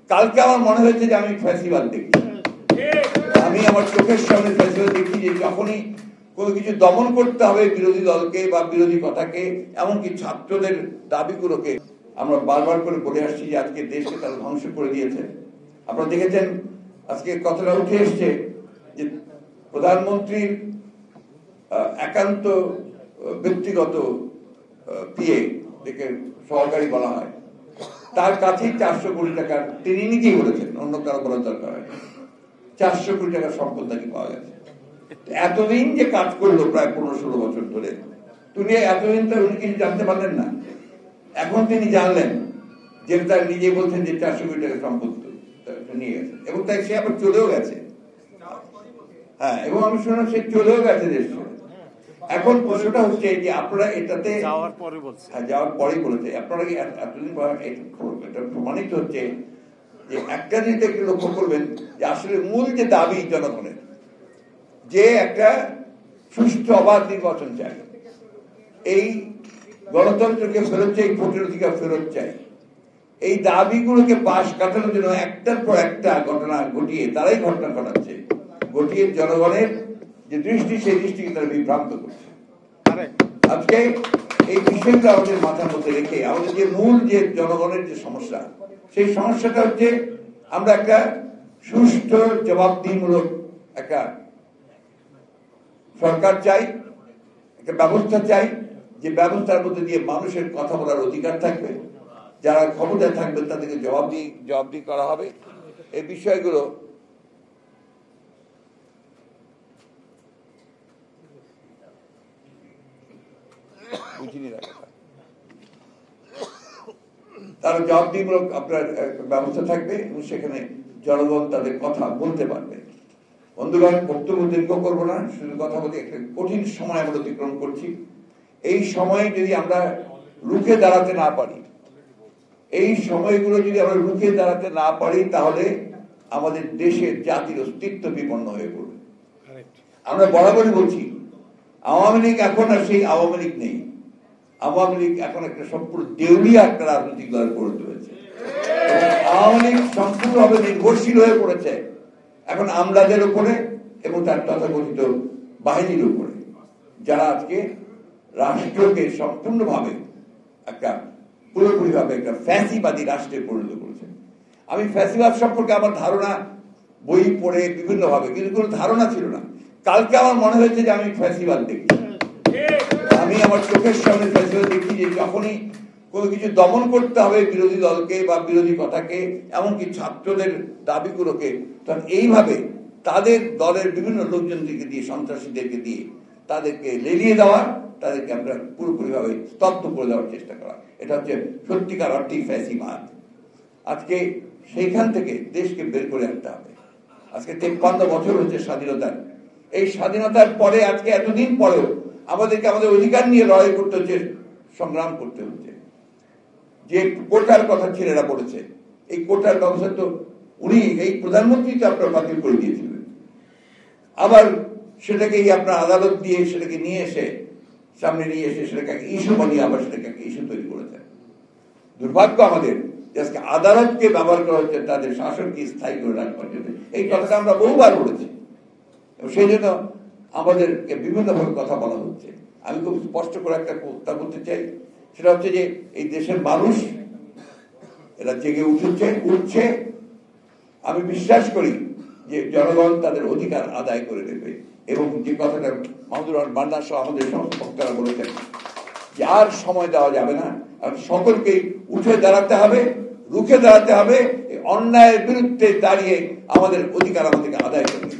কালকে আমার মনে হয়েছে যে আমি ফ্যাসিবাদ দেখছি। আমি আমার চোখের সামনে ফ্যাসিবাদ দেখি যে যখনই কোনো কিছু দমন করতে হবে বিরোধী দলকে বা বিরোধী কথাকে, এমনকি ছাত্রদের দাবিগুলোকে, আমরা বারবার করে বলে আসছি যে আজকে দেশকে তারা ধ্বংস করে দিয়েছে। আপনারা দেখেছেন আজকে কথাটা উঠে এসছে যে প্রধানমন্ত্রীর একান্ত ব্যক্তিগত পিএ, যাকে সহকারী বলা হয়, তার কাছেই 400 কোটি টাকার, তিনি নিজেই বলেছেন, অন্য কারো বলার দরকার হয়, 400 কোটি টাকার সম্পদ নাকি পাওয়া গেছে। এতদিন যে কাজ করলো প্রায় 15-16 বছর ধরে, তিনি এতদিন তো উনি কিছু জানতে পারলেন না। এখন তিনি জানলেন যে তার নিজে বলছেন যে 400 কোটি টাকার সম্পদ নিয়ে গেছে, এবং তাই সে আবার চলেও গেছে। হ্যাঁ, এবং আমি শুনলাম সে চলেও গেছে দেশ। এখন প্রশ্নটা হচ্ছে যে আপনারা এটাতে যাওয়ার পরেই বলেছে, আপনারা কি এতদিন এটা প্রমাণিত হচ্ছে যে একটা জিনিস একটু লক্ষ্য করবেন যে আসলে মূল যে দাবি জনগণের, যে একটা সুষ্ঠু অবাধ নির্বাচন চাই, এই গণতন্ত্রকে ফেরত চাই, ভোটের অধিকার ফেরত চাই, এই দাবিগুলোকে পাশ কাটানোর জন্য একটার পর একটা ঘটনা ঘটিয়ে তারাই ঘটনা ঘটাচ্ছে, ঘটিয়ে জনগণের যে দৃষ্টি, সেই দৃষ্টিকে তারা বিভ্রান্ত করছে। আজকে এই বিষয়টা আমাদের মাথার মধ্যে রেখে আমাদের যে মূল যে জনগণের যে সমস্যা, সেই সমস্যাটা হচ্ছে আমরা একটা সুষ্ঠু জবাবদিহিমূলক একটা সরকার চাই, একটা ব্যবস্থা চাই, যে ব্যবস্থার মধ্যে দিয়ে মানুষের কথা বলার অধিকার থাকবে, যারা ক্ষমতায় থাকবে তাদেরকে জবাবদিহি করা হবে। এই বিষয়গুলো তার জবাবদিহিমূলক আপনার ব্যবস্থা থাকবে এবং সেখানে জনগণ তাদের কথা বলতে পারবে। বন্ধুগণ, বক্তব্য দীর্ঘ করবো না, শুধু কথা বলি, একটা কঠিন সময় আমরা অতিক্রম করছি। এই সময়ে যদি আমরা রুখে দাঁড়াতে না পারি, এই সময়গুলো যদি আমরা রুখে দাঁড়াতে না পারি, তাহলে আমাদের দেশের জাতির অস্তিত্ব বিপন্ন হয়ে পড়বে। আমরা বরাবরই বলছি, আওয়ামী লীগ এখন আর সেই আওয়ামী লীগ নেই। আওয়ামী লীগ এখন একটা সম্পূর্ণ দেউলিয়া একটা রাজনৈতিক দলে পরিণত হয়েছে। আওয়ামী লীগ সম্পূর্ণভাবে নির্ভরশীল হয়ে পড়েছে এখন আমলাদের উপরে এবং তার তথাকথিত বাহিনীর উপরে, যারা আজকে রাষ্ট্রকে সম্পূর্ণভাবে একটা পুরোপুরিভাবে একটা ফ্যাসিবাদী রাষ্ট্রে পরিণত করেছে। আমি ফ্যাসিবাদ সম্পর্কে আমার ধারণা বই পড়ে বিভিন্ন ভাবে, কিন্তু কোনো ধারণা ছিল না। কালকে আমার মনে হয়েছে যে আমি ফ্যাসিবাদ দেখছি। আমি আমার চোখের সামনে ফ্যাসিবাদ দেখি যে যখনই কোনো কিছু দমন করতে হবে বিরোধী দলকে বা বিরোধী কথাকে, এমনকি ছাত্রদের দাবিগুলোকে, তখন এইভাবে তাদের দলের বিভিন্ন লোকজনদেরকে দিয়ে, সন্ত্রাসীদেরকে দিয়ে তাদেরকে লেলিয়ে দেওয়া, তাদেরকে আমরা পুরোপুরিভাবে স্তব্ধ করে দেওয়ার চেষ্টা করা, এটা হচ্ছে সত্যিকার অর্থেই ফ্যাসিবাদ। আজকে সেইখান থেকে দেশকে বের করে আনতে হবে। আজকে 53 বছর হচ্ছে স্বাধীনতার। এই স্বাধীনতার পরে আজকে এতদিন পরেও আমাদেরকে আমাদের অধিকার নিয়ে লড়াই করতে হচ্ছে, সংগ্রাম করতে হচ্ছে। যে কোটার কথা ছেলেরা বলেছে, এই কোটার ব্যবস্থা তো উনি, এই প্রধানমন্ত্রী তো আপনার বাতিল করে দিয়েছিলেন, আবার সেটাকে আপনার আদালত দিয়ে সেটাকে নিয়ে এসে সামনে নিয়ে এসে সেটাকে ইস্যু বানিয়ে আবার সেটাকে ইস্যু তৈরি করেছেন। দুর্ভাগ্য আমাদের যে আজকে আদালতকে ব্যবহার করা হচ্ছে তাদের শাসনকে স্থায়ী করে রাখবার জন্য। এই কথাটা আমরা বহুবার বলেছি এবং সেই জন্য আমাদেরকে বিভিন্নভাবে কথা বলা হচ্ছে। আমি খুব স্পষ্ট করে একটা কথা বলতে চাই, সেটা হচ্ছে যে এই দেশের মানুষ এরা জেগে উঠছে। আমি বিশ্বাস করি যে জনগণ তাদের অধিকার আদায় করে দেবে এবং যে কথাটা মাহমুদুর রহমান মান্না সহ আমাদের সমস্ত বক্তারা বলেছেন যে আর সময় দেওয়া যাবে না, আর সকলকেই উঠে দাঁড়াতে হবে, রুখে দাঁড়াতে হবে, অন্যায়ের বিরুদ্ধে দাঁড়িয়ে আমাদের অধিকার আমাদেরকে আদায় করতে